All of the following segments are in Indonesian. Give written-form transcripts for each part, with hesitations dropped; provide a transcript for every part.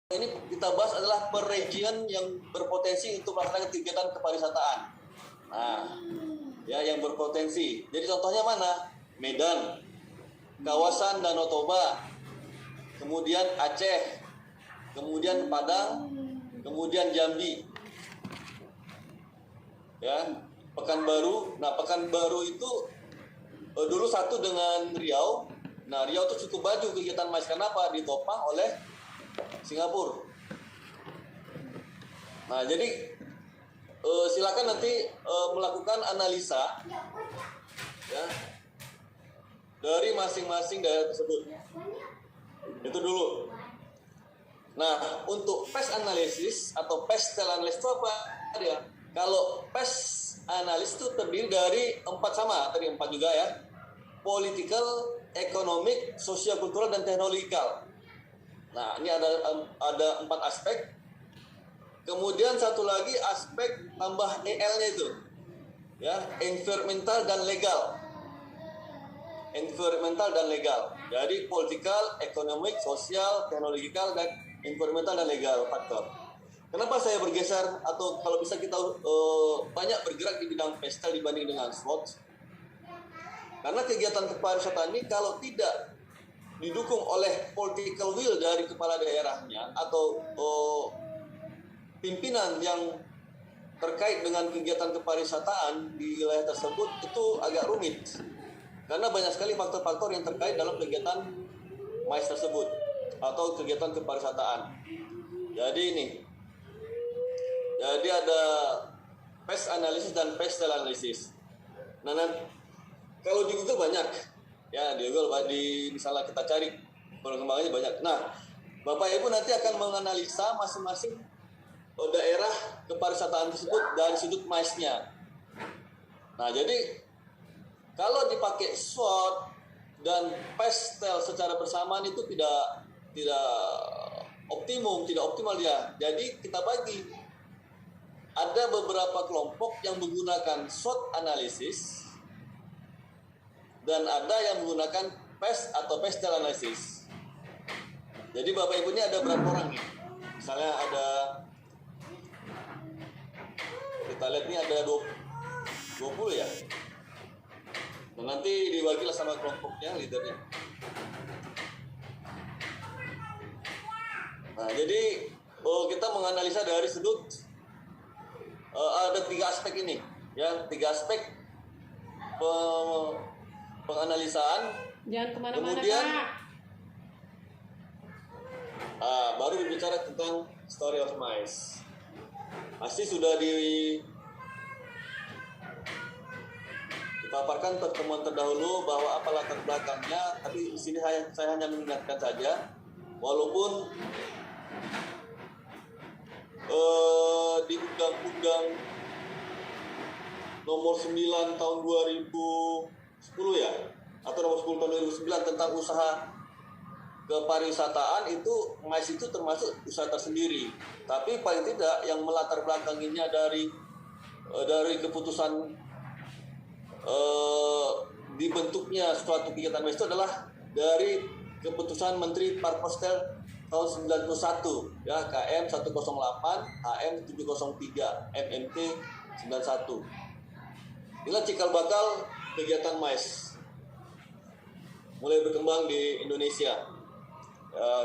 Ini kita bahas adalah per region yang berpotensi untuk melaksanakan kegiatan kepariwisataan. Nah, ya yang berpotensi. Jadi contohnya mana? Medan, kawasan Danau Toba, kemudian Aceh, kemudian Padang, kemudian Jambi. Ya, Pekanbaru. Nah, Pekanbaru itu dulu satu dengan Riau. Nah, Riau itu cukup maju kegiatan MICE. Kenapa? Ditopang oleh Singapura. Nah, jadi silakan nanti melakukan analisa ya dari masing-masing daerah tersebut. Itu dulu. Nah, untuk PES analysis atau PES analysis itu apa dia? Kalau PES analysis itu terdiri dari 4 sama, tadi 4 juga ya. Political, economic, sosial, kultural, dan teknologikal. Nah, ini ada 4 aspek. Kemudian satu lagi aspek tambah EL-nya itu. Ya, environmental dan legal. Environmental dan legal. Jadi political, economic, sosial, teknologikal, dan environmental dan legal faktor. Kenapa saya bergeser atau kalau bisa kita banyak bergerak di bidang PESTEL dibanding dengan SWOT? Karena kegiatan kepariwisataan ini kalau tidak didukung oleh political will dari kepala daerahnya atau pimpinan yang terkait dengan kegiatan kepariwisataan di wilayah tersebut, itu agak rumit. Karena banyak sekali faktor-faktor yang terkait dalam kegiatan MICE tersebut atau kegiatan kepariwisataan. Jadi ada PES analisis dan PES analisis. Nah, kalau di Google banyak. Ya, di Google misalnya kita cari perkembangannya banyak. Nah, Bapak Ibu nanti akan menganalisa masing-masing daerah kepariwisataan tersebut dari sudut MICE-nya. Nah, jadi kalau dipakai SWOT dan PESTEL secara bersamaan itu tidak optimal dia. Jadi kita bagi. Ada beberapa kelompok yang menggunakan SWOT analisis dan ada yang menggunakan PES atau PESTEL analisis. Jadi Bapak Ibu ini ada berapa orang nih? Misalnya kita lihat ini ada 20 ya. Dan nanti dibagilah sama kelompoknya, leadernya. Nah, jadi kita menganalisa dari sudut ada 3 aspek ini, ya, 3 aspek penganalisaan. Jangan kemana-mana, kemudian Kak. Baru berbicara tentang story of MICE. Pasti sudah dipaparkan pertemuan terdahulu bahwa apa latar belakangnya, tapi di sini saya hanya mengingatkan saja, walaupun di Undang-Undang nomor 9 tahun 2010 ya, atau nomor 10 tahun 2009 tentang usaha kepariwisataan, itu MICE itu termasuk usaha tersendiri. Tapi paling tidak yang melatar belakanginya dari keputusan dibentuknya suatu kegiatan MICE itu adalah dari keputusan Menteri Pariwisata tahun 91 ya, KM 108 HM 703 MMT 91. Inilah cikal bakal kegiatan MICE mulai berkembang di Indonesia.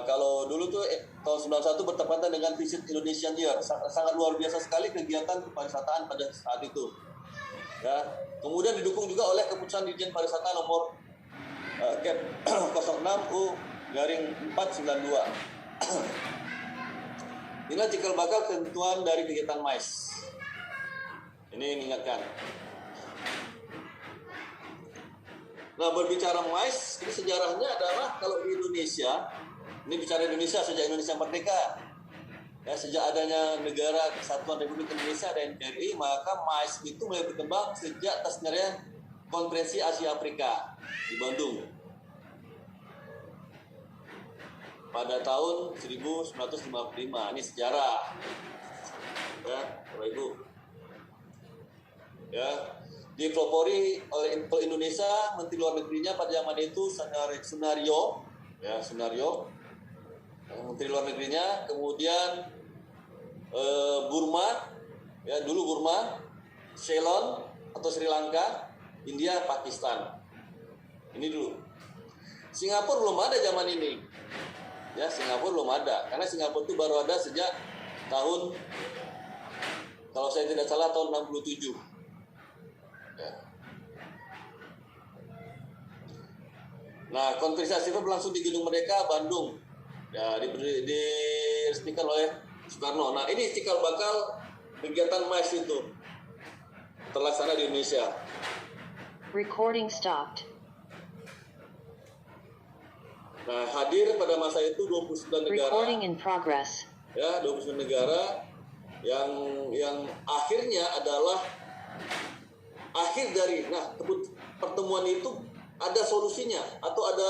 Kalau dulu tuh tahun 91 bertepatan dengan Visit Indonesian Year, sangat luar biasa sekali kegiatan kepariwisataan pada saat itu. Ya, kemudian didukung juga oleh keputusan Dirjen Pariwisata nomor Cap 06U/492. Inilah cikal bakal ketentuan dari kegiatan MICE. Ini mengingatkan. Nah, berbicara MICE, ini sejarahnya adalah kalau di Indonesia, ini bicara Indonesia sejak Indonesia merdeka. Ya, sejak adanya negara Kesatuan Republik Indonesia dan NKRI, maka MICE itu mulai berkembang sejak terselenggaranya Konferensi Asia Afrika di Bandung pada tahun 1955. Ini sejarah. Ya, Bapak Ibu. Ya, dipelopori oleh Indonesia, Menteri Luar Negerinya pada zaman itu Sunario, ya, Sunario. Menteri Luar Negerinya, kemudian Burma, ya dulu Burma, Ceylon atau Sri Lanka, India, Pakistan. Ini dulu. Singapura belum ada zaman ini. Ya, Singapura belum ada. Karena Singapura itu baru ada sejak tahun, kalau saya tidak salah, tahun 67. Ya. Nah, konferensi itu berlangsung di Gedung Merdeka, Bandung. Ya, diresmikan oleh Soekarno. Nah, ini cikal bakal kegiatan MICE itu terlaksana di Indonesia. Recording stopped. Nah, hadir pada masa itu 29 negara. Recording in progress. Ya, 29 negara yang akhirnya adalah akhir dari pertemuan itu ada solusinya atau ada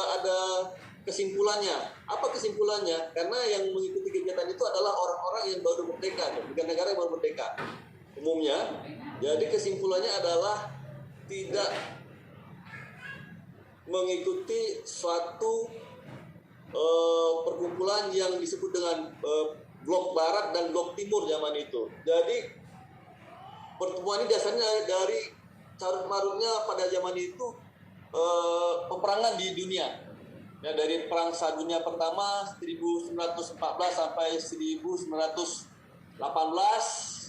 kesimpulannya. Apa kesimpulannya? Karena yang mengikuti kegiatan itu adalah orang-orang yang baru merdeka, bukan negara yang baru merdeka umumnya. Jadi kesimpulannya adalah tidak mengikuti suatu perkumpulan yang disebut dengan blok barat dan blok timur zaman itu. Jadi pertemuan ini dasarnya dari carut marutnya pada zaman itu peperangan di dunia. Ya, dari perang dunia pertama 1914 sampai 1918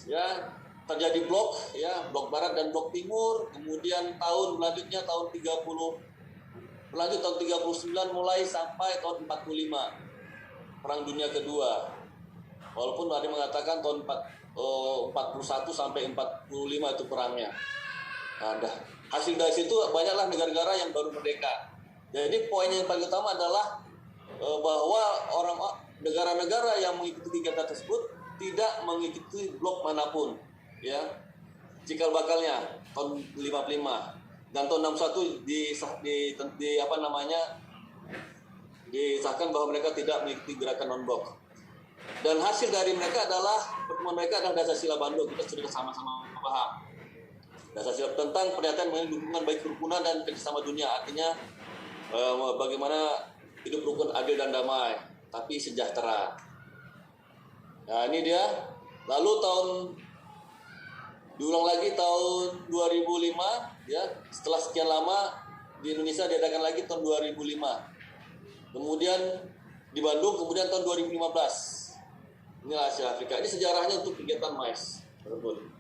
ya terjadi blok ya, blok barat dan blok timur. Kemudian tahun selanjutnya tahun 30 berlanjut tahun 39 mulai sampai tahun 45 Perang Dunia Kedua. Walaupun ada yang mengatakan tahun 41 sampai 45 itu perangnya. Ada. Hasil dari situ banyaklah negara-negara yang baru merdeka. Jadi poin yang paling utama adalah bahwa negara-negara yang mengikuti kegiatan tersebut tidak mengikuti blok manapun, ya. Cikal bakalnya tahun 55 dan tahun 61 disahkan bahwa mereka tidak mengikuti gerakan non-blok. Dan hasil dari mereka adalah pertemuan mereka adalah Dasar Sila Bandung. Kita sudah sama-sama paham. Dasar Sila tentang pernyataan mengenai dukungan baik kerukunan dan kerjasama dunia, artinya bagaimana hidup rukun, adil dan damai, tapi sejahtera. Nah, ini dia. Lalu diulang lagi tahun 2005 ya, setelah sekian lama di Indonesia diadakan lagi tahun 2005. Kemudian di Bandung kemudian tahun 2015. Inilah Asia Afrika. Ini sejarahnya untuk kegiatan MICE tersebut.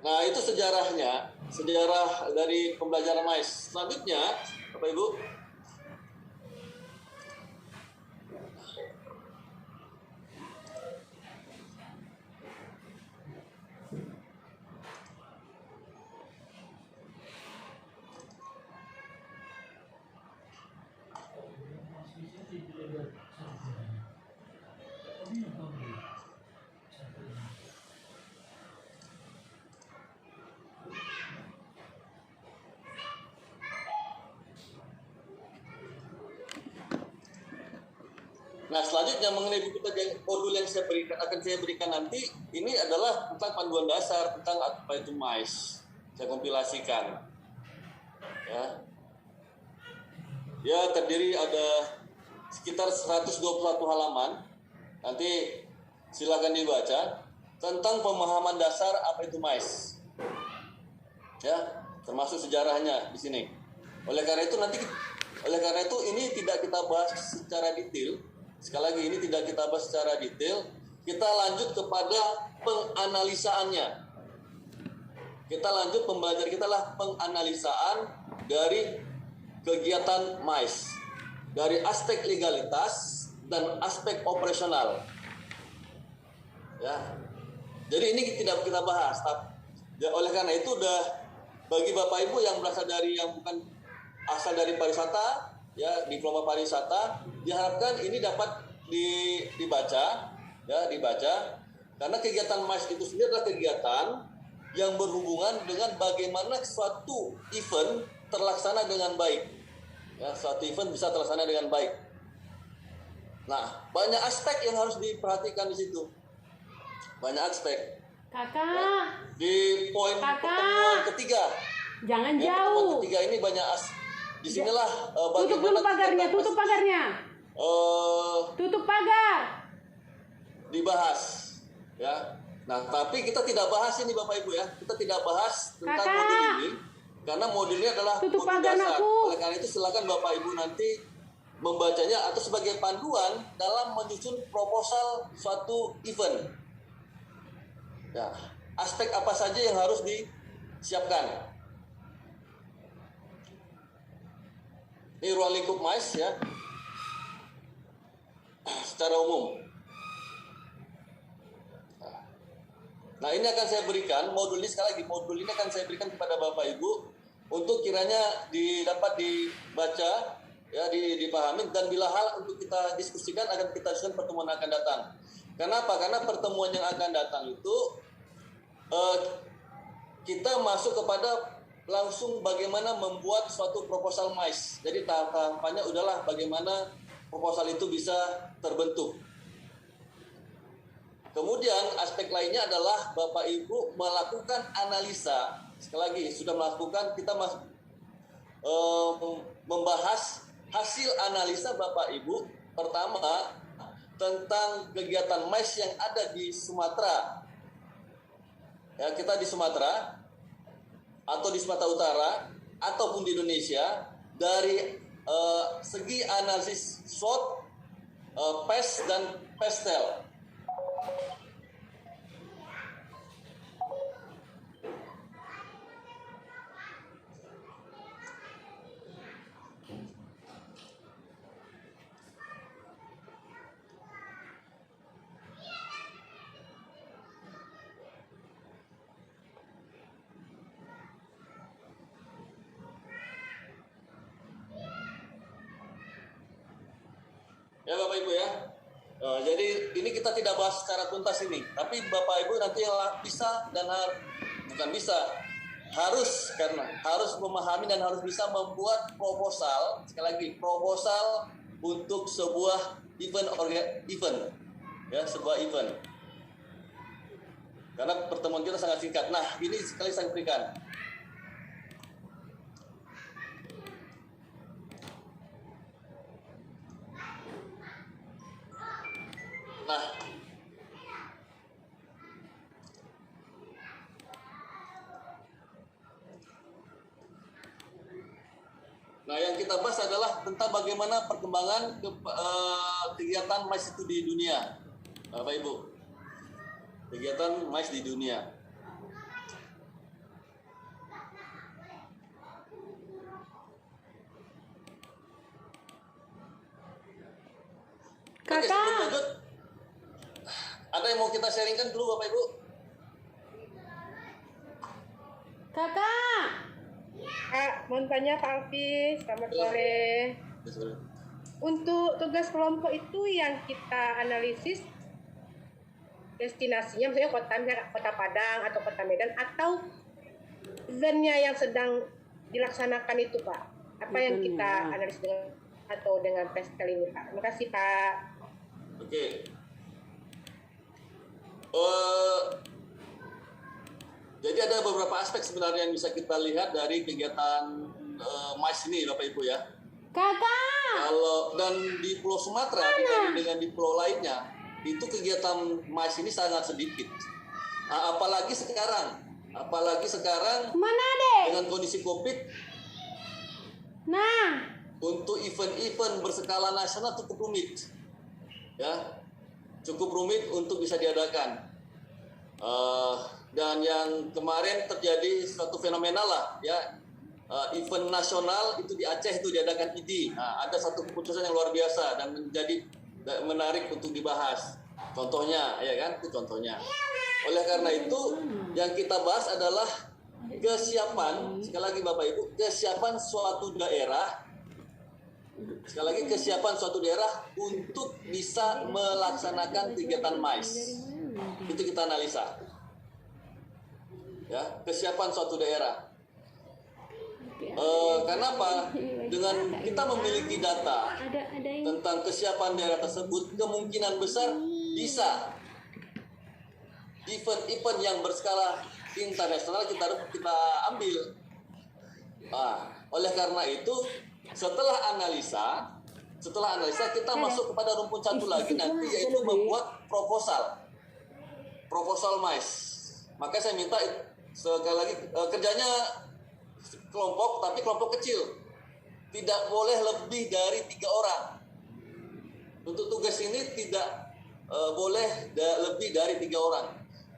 Nah, itu sejarahnya, sejarah dari pembelajaran MICE. Selanjutnya, Bapak Ibu, nah, selanjutnya mengenai buku modul yang akan saya berikan nanti, ini adalah tentang panduan dasar tentang apa itu MICE. Saya kompilasikan. Ya, terdiri ada sekitar 121 halaman. Nanti silakan dibaca tentang pemahaman dasar apa itu MICE. Ya, termasuk sejarahnya di sini. Oleh karena itu ini tidak kita bahas secara detail. Sekali lagi ini tidak kita bahas secara detail. Kita lanjut kepada penganalisaannya. Pembelajaran kita lah penganalisaan dari kegiatan MICE dari aspek legalitas dan aspek operasional. Ya. Jadi ini tidak kita bahas. Oleh karena itu bagi Bapak Ibu yang berasal dari yang bukan asal dari pariwisata, ya, diploma pariwisata, diharapkan ini dapat dibaca karena kegiatan MICE itu sendiri adalah kegiatan yang berhubungan dengan bagaimana suatu event terlaksana dengan baik. Ya, suatu event bisa terlaksana dengan baik. Nah, banyak aspek yang harus diperhatikan di situ. Banyak aspek. Kakak, Di poin Kakak. pertemuan ketiga. jangan Ya, jauh. pertemuan ketiga ini banyak disinilah Tutup dulu pagarnya, tutup pagarnya. Tutup pagar. dibahas, ya. Nah, tapi kita tidak bahas ini Bapak Ibu ya. Kita tidak bahas tentang Kakak. modul ini karena modul ini adalah Tutup modul pagar, dasar. aku. Oleh karena itu silakan Bapak Ibu nanti membacanya atau sebagai panduan dalam menyusun proposal suatu event. Ya, aspek apa saja yang harus disiapkan. Ini ruang lingkup MICE ya. Secara umum. Nah, ini akan saya berikan modul ini, sekali lagi modul ini akan saya berikan kepada Bapak Ibu untuk kiranya dapat dibaca ya, dipahami, dan bila hal untuk kita diskusikan akan kita diskusikan pertemuan yang akan datang. Kenapa? Karena pertemuan yang akan datang itu kita masuk kepada langsung bagaimana membuat suatu proposal MICE. Jadi tahapannya udahlah bagaimana proposal itu bisa terbentuk. Kemudian aspek lainnya adalah Bapak Ibu melakukan analisa. Sekali lagi sudah melakukan, kita membahas hasil analisa Bapak Ibu. Pertama tentang kegiatan MICE yang ada di Sumatera. Ya, kita di Sumatera atau di Sumatera Utara ataupun di Indonesia dari segi analisis SWOT, PES dan PESTEL. Ya Bapak Ibu ya. Jadi ini kita tidak bahas secara tuntas ini, tapi Bapak Ibu nanti bisa dan bukan bisa, harus memahami dan harus bisa membuat proposal, sekali lagi proposal untuk sebuah event ya, sebuah event. Karena pertemuan kita sangat singkat. Nah, ini sekali saya berikan. Nah, yang kita bahas adalah tentang bagaimana perkembangan kegiatan MICE itu di dunia, Bapak Ibu. Kegiatan MICE di dunia. Oke, sebelum lanjut, ada yang mau kita sharingkan dulu Bapak Ibu? Kakak. Kak, mau tanya Kak Alfi, selamat sore. Untuk tugas kelompok itu yang kita analisis destinasinya, misalnya kota Padang atau kota Medan, atau eventnya yang sedang dilaksanakan itu Pak? Apa yang kita analisis dengan PESTEL ini Pak? Terima kasih Pak. Oke. Jadi ada beberapa aspek sebenarnya yang bisa kita lihat dari kegiatan MICE ini Bapak Ibu ya. Kakak. Kalau dan di Pulau Sumatera dibanding dengan di pulau lainnya, itu kegiatan MICE ini sangat sedikit. Nah, apalagi sekarang Mana deh? dengan kondisi COVID, Nah. untuk event-event berskala nasional cukup rumit, ya, cukup rumit untuk bisa diadakan. Dan yang kemarin terjadi suatu fenomena lah, ya, event nasional itu di Aceh itu diadakan ID. Nah, ada satu keputusan yang luar biasa dan menjadi menarik untuk dibahas. Contohnya, ya kan, itu contohnya. Oleh karena itu, yang kita bahas adalah kesiapan, sekali lagi Bapak Ibu, kesiapan suatu daerah, sekali lagi kesiapan suatu daerah untuk bisa melaksanakan kegiatan MICE. Itu kita analisa. Ya, kesiapan suatu daerah. Kenapa? Dengan kita memiliki data tentang kesiapan daerah tersebut, kemungkinan besar bisa event-event yang berskala internasional kita ambil. Nah, oleh karena itu setelah analisa kita masuk kepada rumpun satu lagi nanti, yaitu membuat proposal MICE. Maka saya minta sekali lagi kerjanya kelompok, tapi kelompok kecil, tidak boleh lebih dari 3 orang. Untuk tugas ini tidak boleh lebih dari 3 orang.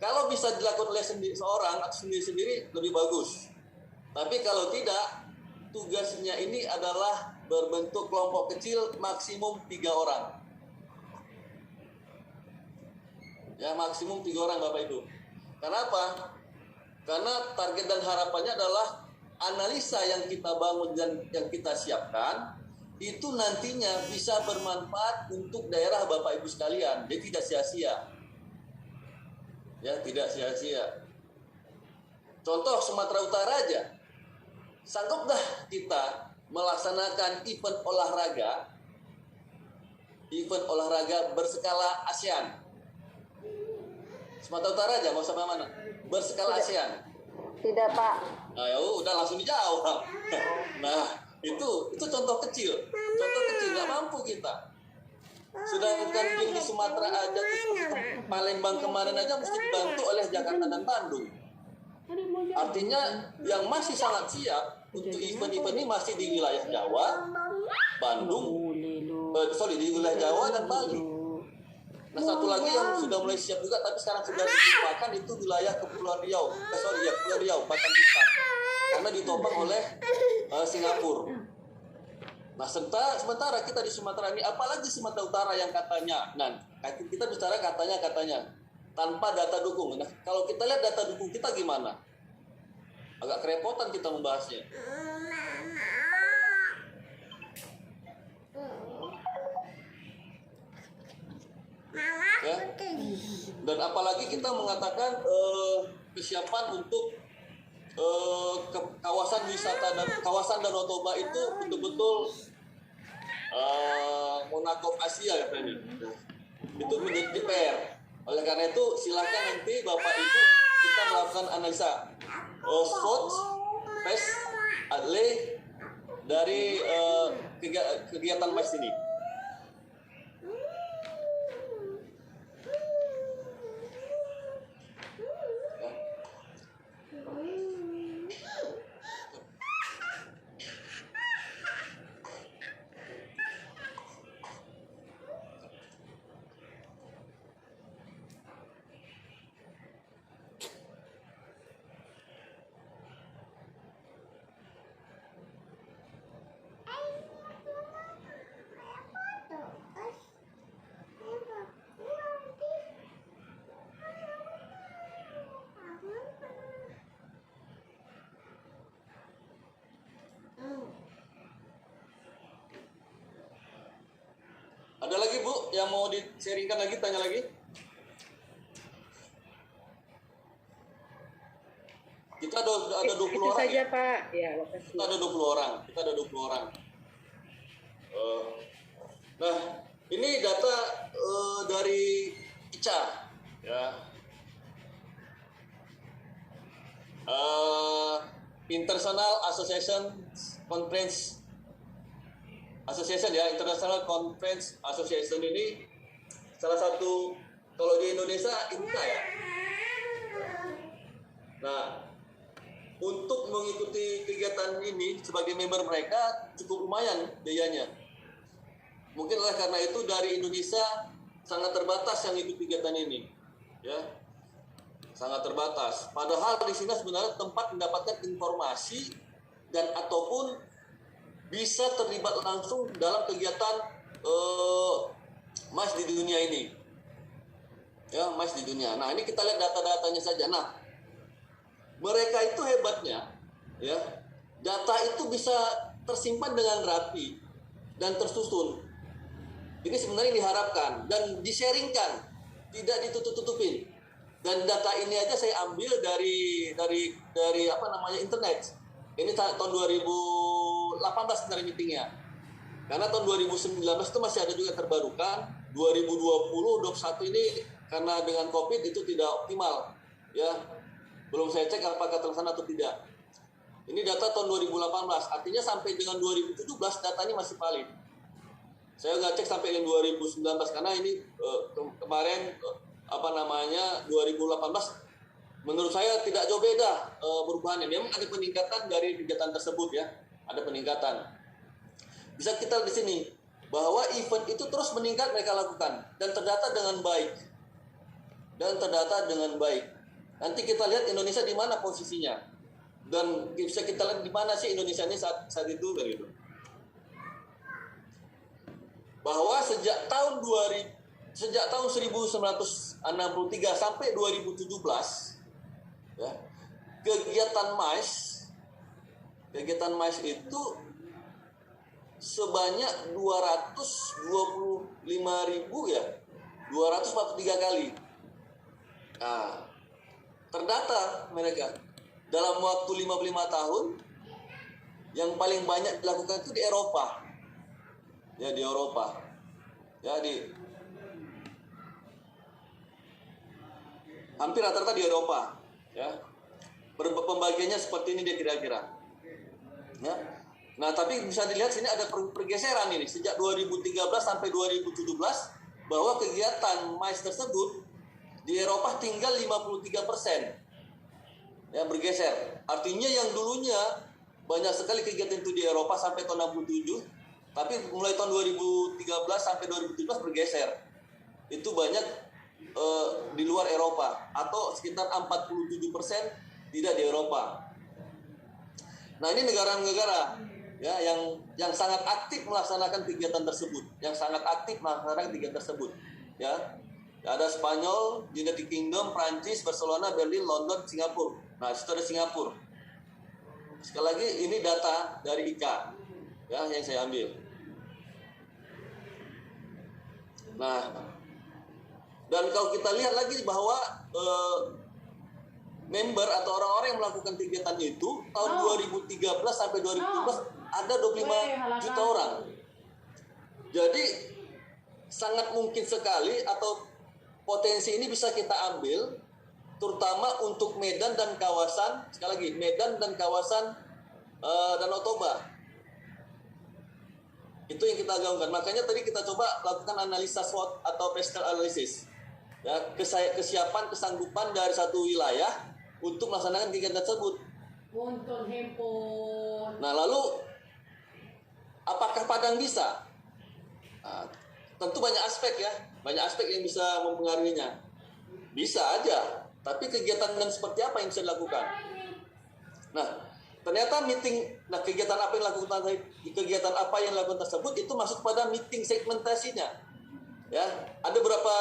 Kalau bisa dilakukan oleh seorang atau sendiri-sendiri lebih bagus. Tapi kalau tidak, tugasnya ini adalah berbentuk kelompok kecil maksimum 3 orang. Ya, maksimum 3 orang Bapak Ibu. Kenapa? Karena target dan harapannya adalah analisa yang kita bangun dan yang kita siapkan itu nantinya bisa bermanfaat untuk daerah Bapak Ibu sekalian. Jadi tidak sia-sia. Ya, tidak sia-sia. Contoh Sumatera Utara aja. Sanggup dah kita melaksanakan event olahraga berskala ASEAN. Sumatera Utara aja, mau sampai mana? Berskala ASEAN. Tidak, Pak. Nah, ya udah langsung dijawab. Nah, itu contoh kecil. Contoh kecil, nggak mampu kita. Sedangkan di Sumatera aja, Palembang kemarin aja mesti dibantu oleh Jakarta dan Bandung. Artinya yang masih sangat siap untuk event-event ini masih di wilayah Jawa, Bandung, di wilayah Jawa dan Bali. Nah, satu lagi yang sudah mulai siap juga, tapi sekarang sudah dilupakan, itu wilayah Kepulauan Riau. Kepulauan Riau, Batam Bintan. Karena ditopang oleh Singapura. Nah, sementara kita di Sumatera ini, apalagi Sumatera Utara yang katanya, nah kita bicara katanya, tanpa data dukung. Nah, kalau kita lihat data dukung kita gimana? Agak kerepotan kita membahasnya. Ya. Dan apalagi kita mengatakan kesiapan untuk kawasan wisata dan kawasan Danau Toba itu betul-betul monakop Asia katanya. Itu menjadi PR. Oleh karena itu silakan nanti Bapak Ibu kita melakukan analisa SWOT, PES, ADLE dari kegiatan MICE ini. Ada lagi Bu yang mau di-sharingkan lagi, tanya lagi? Kita ada 20 itu orang. saja ya? Pak. Ya, makasih. Kita ada 20 orang. Nah, ini data dari ICA, ya. International International Conference Association ini salah satu, kalau di Indonesia INTA ya. Nah, untuk mengikuti kegiatan ini sebagai member mereka cukup lumayan biayanya. Mungkin oleh karena itu dari Indonesia sangat terbatas yang ikut kegiatan ini, ya, sangat terbatas. Padahal di sini sebenarnya tempat mendapatkan informasi dan ataupun bisa terlibat langsung dalam kegiatan MICE di dunia ini, ya, MICE di dunia. Nah, ini kita lihat data-datanya saja. Nah, mereka itu hebatnya, ya, data itu bisa tersimpan dengan rapi dan tersusun. Ini sebenarnya diharapkan dan di-sharingkan, tidak ditutup-tutupin. Dan data ini aja saya ambil dari internet. Ini tahun 2018 sebenarnya meetingnya. Karena tahun 2019 itu masih ada juga terbarukan. 2020, 2021 ini karena dengan COVID itu tidak optimal, ya. Belum saya cek apakah terlaksana atau tidak. Ini data tahun 2018, artinya sampai dengan 2017 datanya masih valid. Saya nggak cek sampai dengan 2019 karena ini kemarin 2018 menurut saya tidak jauh beda perubahannya. Memang ada peningkatan dari kegiatan tersebut, ya, ada peningkatan. Bisa kita lihat di sini bahwa event itu terus meningkat mereka lakukan dan terdata dengan baik. Nanti kita lihat Indonesia di mana posisinya dan bisa kita lihat di mana sih Indonesia ini saat itu begitu. Bahwa sejak tahun 1963 sampai 2017, ya, kegiatan MICE itu sebanyak 243 kali. Nah, terdata mereka dalam waktu 55 tahun yang paling banyak dilakukan itu di Eropa. Ya, di Eropa. Ya, hampir rata-rata di Eropa, ya. Pembagiannya seperti ini dia kira-kira. Ya. Nah, tapi bisa dilihat sini ada pergeseran ini sejak 2013 sampai 2017 bahwa kegiatan MICE tersebut di Eropa tinggal 53%. Ya, bergeser. Artinya yang dulunya banyak sekali kegiatan itu di Eropa sampai tahun 67, tapi mulai tahun 2013 sampai 2017 bergeser. Itu banyak di luar Eropa atau sekitar 47% tidak di Eropa. Nah, ini negara-negara, ya, yang sangat aktif melaksanakan kegiatan tersebut, ya. Ada Spanyol, United Kingdom, Prancis, Barcelona, Berlin, London, Singapura. Nah, itu ada Singapura. Sekali lagi ini data dari ICA, ya, yang saya ambil. Nah, dan kalau kita lihat lagi bahwa member atau orang-orang yang melakukan kegiatan itu tahun 2013 sampai 2017 ada 25 juta orang. Jadi sangat mungkin sekali atau potensi ini bisa kita ambil terutama untuk Medan dan kawasan, sekali lagi Medan dan kawasan Danau Toba. Itu yang kita gaungkan. Makanya tadi kita coba lakukan analisa SWOT atau physical analysis. Ya, kesiapan, kesanggupan dari satu wilayah untuk melaksanakan kegiatan tersebut. Nah, lalu apakah Padang bisa? Nah, tentu banyak aspek, ya, banyak aspek yang bisa mempengaruhinya. Bisa aja, tapi kegiatan dan seperti apa yang bisa dilakukan? Nah, ternyata kegiatan apa yang dilakukan tersebut itu masuk pada meeting segmentasinya. Ya, ada beberapa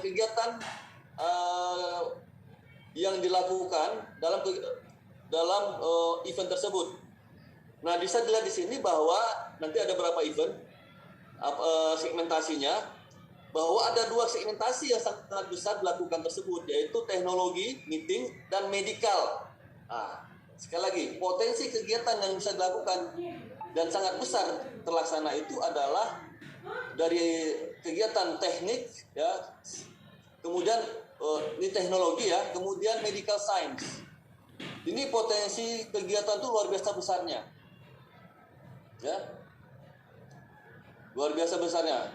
kegiatan yang dilakukan dalam event tersebut. Nah, bisa dilihat di sini bahwa nanti ada beberapa event segmentasinya, bahwa ada dua segmentasi yang sangat besar dilakukan tersebut, yaitu teknologi, meeting, dan medical. Nah, sekali lagi, potensi kegiatan yang bisa dilakukan dan sangat besar terlaksana itu adalah dari kegiatan teknik, ya, kemudian ini teknologi, ya, kemudian medical science. Ini potensi kegiatan itu luar biasa besarnya, ya, luar biasa besarnya.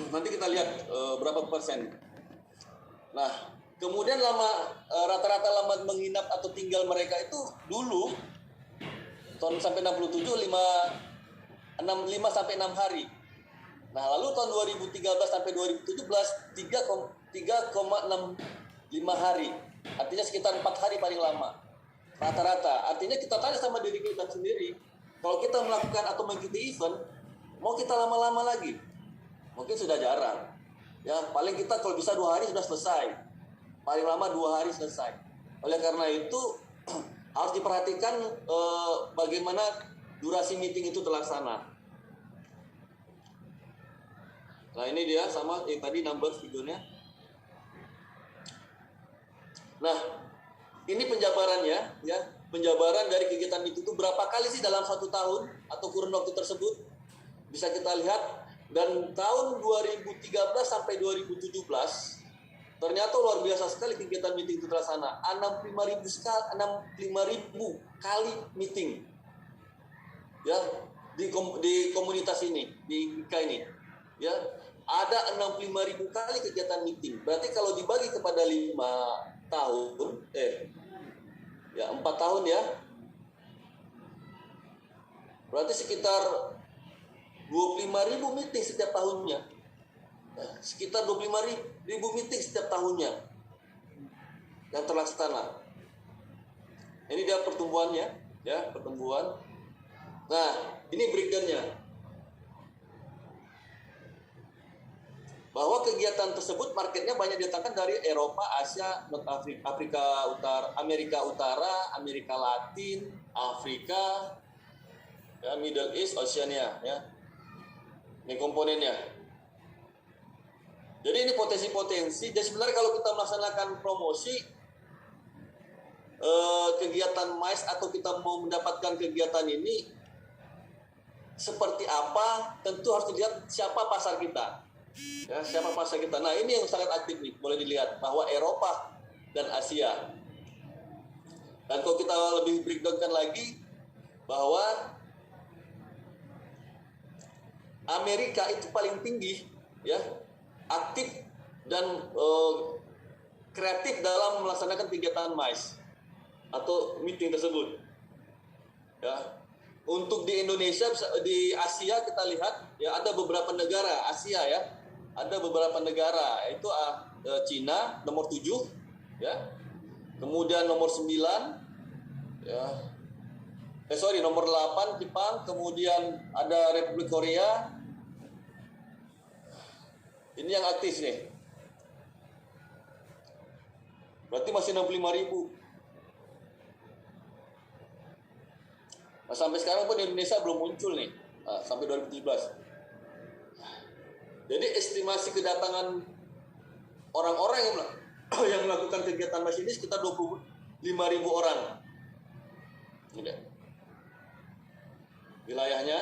Nanti kita lihat berapa persen. Nah, kemudian rata-rata lama menginap atau tinggal mereka itu dulu tahun sampai 67 5 sampai 6 hari. Nah, lalu tahun 2013 sampai 2017 3,65 hari. Artinya sekitar 4 hari paling lama. Rata-rata. Artinya kita tanya sama diri kita sendiri, kalau kita melakukan atau mengikuti event, mau kita lama-lama lagi? Mungkin sudah jarang. Ya, paling kita kalau bisa 2 hari sudah selesai. Paling lama 2 hari selesai. Oleh karena itu harus diperhatikan bagaimana durasi meeting itu terlaksana. Nah, ini dia sama yang tadi number figurnya. Nah, ini penjabarannya, ya, penjabaran dari kegiatan itu berapa kali sih dalam 1 tahun atau kurun waktu tersebut. Bisa kita lihat Dan tahun 2013 sampai 2017 ternyata luar biasa sekali kegiatan meeting itu terlaksana. 65.000 kali meeting. Ya, di komunitas ini, di IKA ini. Ya, ada 65.000 kali kegiatan meeting. Berarti kalau dibagi kepada 5 tahun, 4 tahun ya. Berarti sekitar 25.000 meeting setiap tahunnya. Sekitar 25.000 meeting setiap tahunnya yang terlaksana. Ini dia pertumbuhannya, ya, pertumbuhan. Nah, ini breakdown-nya. Bahwa kegiatan tersebut marketnya banyak didatangkan dari Eropa, Asia, Afrika Utara, Amerika Utara, Amerika Latin, Afrika, ya, Middle East, Oceania, ya. Ini komponennya. Jadi ini potensi-potensi. Jadi sebenarnya kalau kita melaksanakan promosi kegiatan MICE atau kita mau mendapatkan kegiatan ini seperti apa, tentu harus dilihat siapa pasar kita. Ya, siapa pasar kita. Nah, ini yang sangat aktif nih, boleh dilihat bahwa Eropa dan Asia. Dan kalau kita lebih breakdown lagi bahwa Amerika itu paling tinggi, ya, aktif dan kreatif dalam melaksanakan kegiatan MICE atau meeting tersebut. Ya, untuk di Indonesia, di Asia kita lihat, ya, ada beberapa negara Asia, ya, ada beberapa negara, yaitu Cina nomor 7, ya, kemudian nomor 9, ya, nomor 8 Jepang, kemudian ada Republik Korea. Ini yang aktif nih. Berarti masih 65.000. Nah, sampai sekarang pun di Indonesia belum muncul nih. Nah, sampai 2017. Jadi estimasi kedatangan orang-orang yang melakukan kegiatan MICE ini sekitar 25.000 orang. Ini wilayahnya.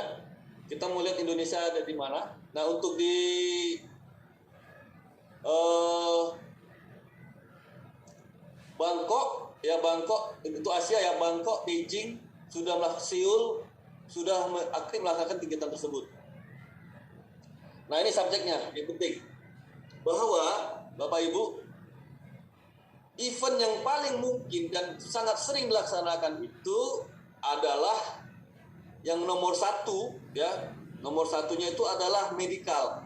Kita mau lihat Indonesia ada di mana. Nah, untuk di Bangkok, ya, Bangkok itu Asia, ya, Bangkok, Beijing, Seoul sudah aktif melaksanakan kegiatan tersebut. Nah, ini subjeknya yang penting, bahwa Bapak Ibu, event yang paling mungkin dan sangat sering dilaksanakan itu adalah yang nomor 1, ya, nomor satunya itu adalah medical.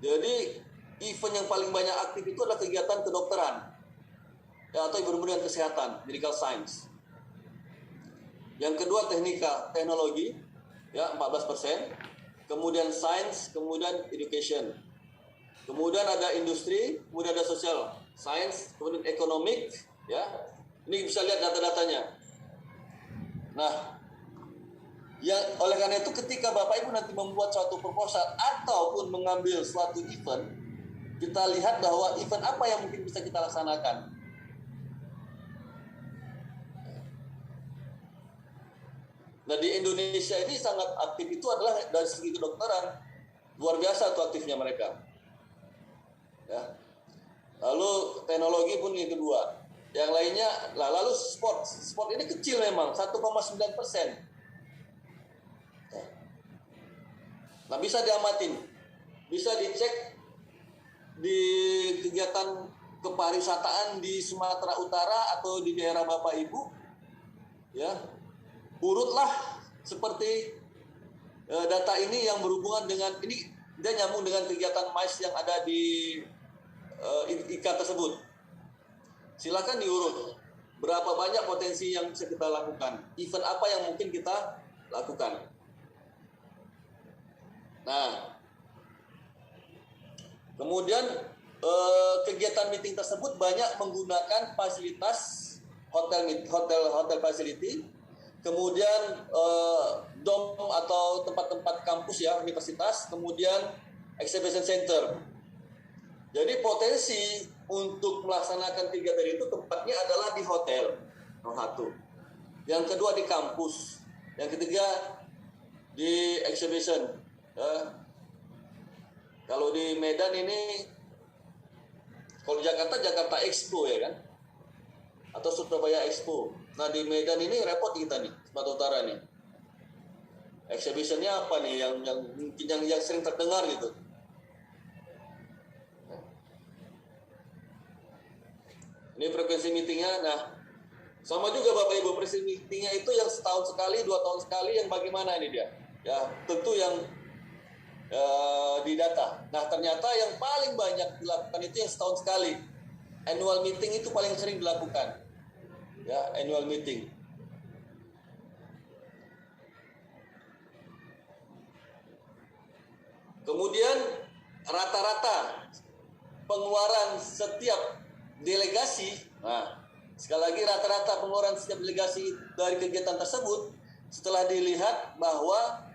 Jadi event yang paling banyak aktif itu adalah kegiatan kedokteran, ya, atau berhubungan dengan kesehatan, medical science. Yang kedua teknologi, ya, 14%. Kemudian science, kemudian education. Kemudian ada industri, kemudian ada social science, kemudian economic, ya. Ini bisa lihat data-datanya. Nah, yang oleh karena itu ketika Bapak Ibu nanti membuat suatu proposal ataupun mengambil suatu event, kita lihat bahwa event apa yang mungkin bisa kita laksanakan. Nah, di Indonesia ini sangat aktif itu adalah dari segi kedokteran. Luar biasa tuh aktifnya mereka. Ya. Lalu teknologi pun yang kedua. Yang lainnya, lalu sport. Sport ini kecil memang, 1,9%. Nah, bisa diamatin. Bisa dicek di kegiatan kepariwisataan di Sumatera Utara atau di daerah Bapak Ibu. Ya. Urutlah seperti data ini yang berhubungan dengan ini, dia nyambung dengan kegiatan MICE yang ada di IKA tersebut. Silakan diurut berapa banyak potensi yang bisa kita lakukan, event apa yang mungkin kita lakukan. Nah, kemudian kegiatan meeting tersebut banyak menggunakan fasilitas hotel facility. Kemudian dom atau tempat-tempat kampus, ya, universitas, kemudian exhibition center. Jadi potensi untuk melaksanakan kegiatan itu tempatnya adalah di hotel, nomor 1. Yang kedua di kampus. Yang ketiga di exhibition. Kalau di Medan ini, kalau Jakarta Expo ya kan, atau Surabaya Expo. Nah di Medan ini repot kita nih, Sumatera Utara nih. Exhibitionnya apa nih yang sering terdengar gitu? Ini frekuensi meetingnya. Nah sama juga Bapak Ibu, frekuensi meetingnya itu yang setahun sekali, 2 tahun sekali, yang bagaimana ini dia? Ya tentu yang di data. Nah ternyata yang paling banyak dilakukan itu yang setahun sekali. Annual meeting itu paling sering dilakukan. Ya, annual meeting. Kemudian rata-rata pengeluaran setiap delegasi, nah sekali lagi rata-rata pengeluaran setiap delegasi dari kegiatan tersebut setelah dilihat bahwa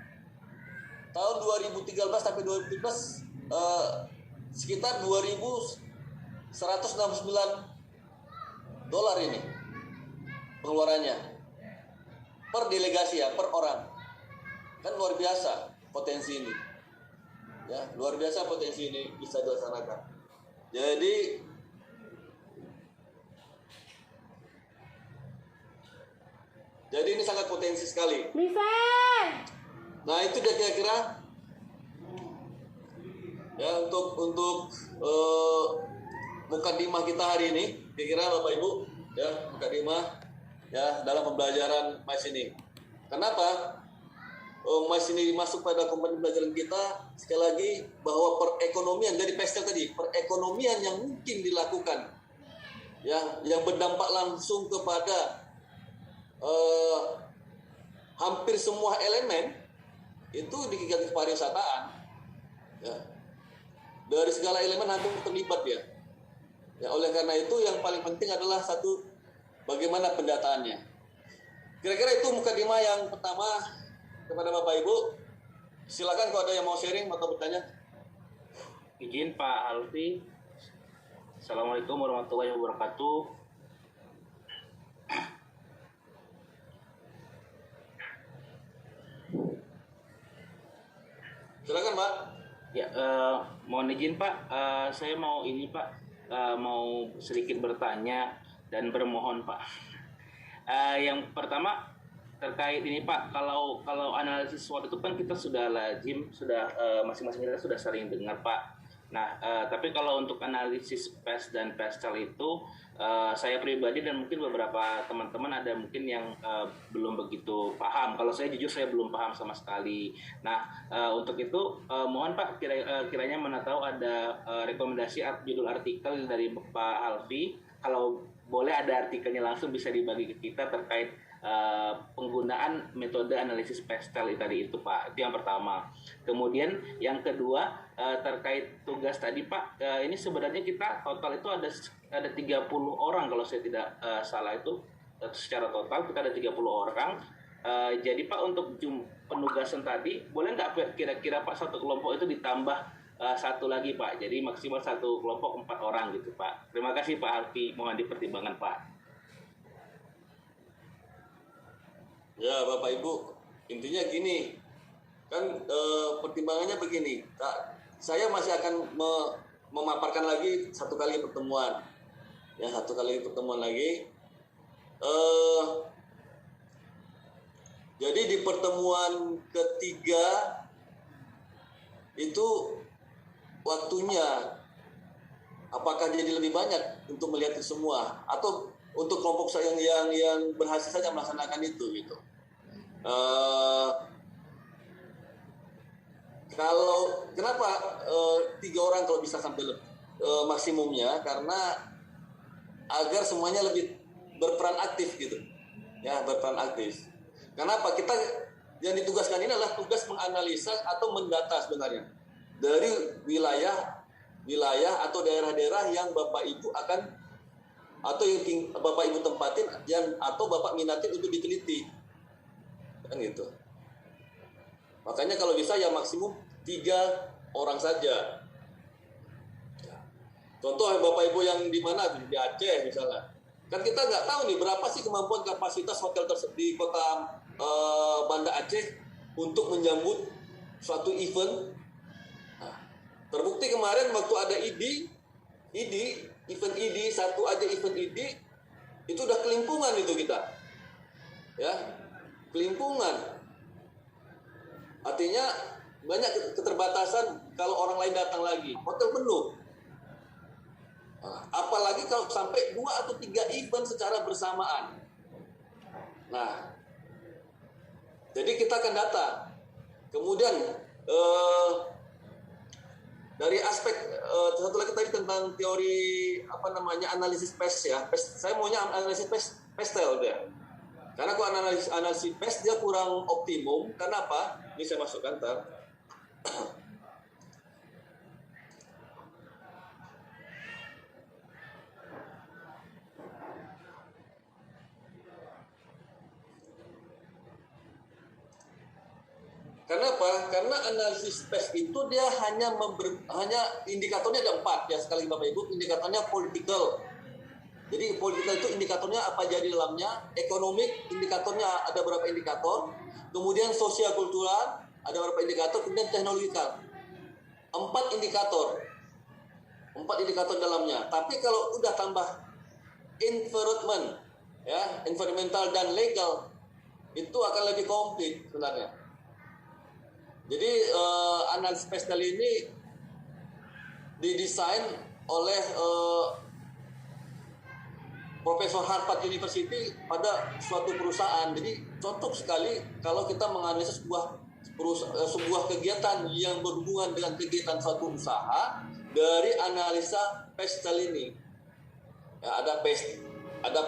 tahun 2013 sampai 2017 sekitar $2.169 ini pengeluarannya per delegasi ya, per orang. Kan luar biasa potensi ini. Ya, luar biasa potensi ini bisa dilaksanakan. Jadi ini sangat potensi sekali. Nah itu dia kira-kira ya untuk mukadimah kita hari ini, kira-kira Bapak Ibu ya, mukadimah ya dalam pembelajaran MAS ini. Kenapa MAS ini masuk pada komponen pembelajaran kita? Sekali lagi bahwa perekonomian dari PESTEL tadi, perekonomian yang mungkin dilakukan ya, yang berdampak langsung kepada hampir semua elemen itu di kegiatan pariwisataan ya, dari segala elemen hampir terlibat ya. Ya oleh karena itu yang paling penting adalah satu, bagaimana pendataannya. Kira-kira itu mukadimah yang pertama kepada Bapak Ibu. Silakan kalau ada yang mau sharing atau bertanya. Izin Pak Alfi. Assalamualaikum warahmatullahi wabarakatuh. Silakan Pak. Ya, mohon izin Pak, saya mau ini Pak, mau sedikit bertanya dan bermohon Pak. Yang pertama terkait ini Pak, kalau analisis SWOT itu kan kita sudah lazim, sudah masing-masing kita sudah sering dengar Pak. Nah, tapi kalau untuk analisis PES dan PESTEL itu, saya pribadi dan mungkin beberapa teman-teman ada mungkin yang belum begitu paham. Kalau saya jujur saya belum paham sama sekali. Nah, untuk itu mohon Pak kiranya mana tahu ada rekomendasi judul artikel dari Pak Alfi. Kalau boleh ada artikelnya langsung bisa dibagi ke kita terkait penggunaan metode analisis PESTEL tadi itu Pak. Itu yang pertama. Kemudian yang kedua terkait tugas tadi Pak, ini sebenarnya kita total itu ada 30 orang kalau saya tidak salah itu, secara total kita ada 30 orang. Jadi Pak untuk penugasan tadi boleh nggak kira-kira Pak satu kelompok itu ditambah satu lagi Pak, jadi maksimal satu kelompok 4 orang gitu Pak. Terima kasih Pak Alfi, mohon dipertimbangkan Pak. Ya Bapak Ibu, intinya gini, kan pertimbangannya begini, saya masih akan memaparkan lagi satu kali pertemuan, ya satu kali pertemuan lagi. Jadi di pertemuan ketiga itu waktunya apakah jadi lebih banyak untuk melihat itu semua atau untuk kelompok saya yang berhasil saja melaksanakan itu gitu. Kalau kenapa 3 orang kalau bisa sampai maksimumnya, karena agar semuanya lebih berperan aktif gitu ya, berperan aktif. Kenapa kita yang ditugaskan ini adalah tugas menganalisa atau mendata sebenarnya dari wilayah atau daerah-daerah yang Bapak Ibu akan atau yang Bapak Ibu tempatin atau Bapak minatin untuk diteliti kan gitu. Makanya kalau bisa ya maksimum 3 orang saja. Contoh Bapak Ibu yang di mana, di Aceh misalnya, kan kita nggak tahu nih berapa sih kemampuan kapasitas hotel di kota Banda Aceh untuk menyambut suatu event. Nah, Terbukti kemarin waktu ada event ID, satu aja event ID, itu udah kelimpungan itu kita. Ya, kelimpungan. Artinya banyak keterbatasan kalau orang lain datang lagi. Hotel penuh. Nah, apalagi kalau sampai 2 atau 3 event secara bersamaan. Nah, jadi kita akan data. Kemudian dari aspek satu lagi tadi tentang teori analisis PES ya. Saya maunya analisis PESTEL dia. Karena kalau analisis PES dia kurang optimum. Kenapa? Ini saya masukkan ntar. Kenapa? Karena analisis PES itu dia hanya indikatornya ada 4 ya, sekali Bapak Ibu. Indikatornya political. Jadi political itu indikatornya apa aja di dalamnya. Ekonomik, indikatornya ada berapa indikator. Kemudian sosial kultural, ada berapa indikator. Kemudian teknologikal. 4 indikator. 4 indikator dalamnya. Tapi kalau udah tambah environment, ya, environmental dan legal, itu akan lebih komplit sebenarnya. Jadi analisis PES kali ini didesain oleh Profesor Harvard University pada suatu perusahaan. Jadi cocok sekali kalau kita menganalisis sebuah kegiatan yang berhubungan dengan kegiatan suatu usaha dari analisa PES kali ini. Ya, ada PES, ada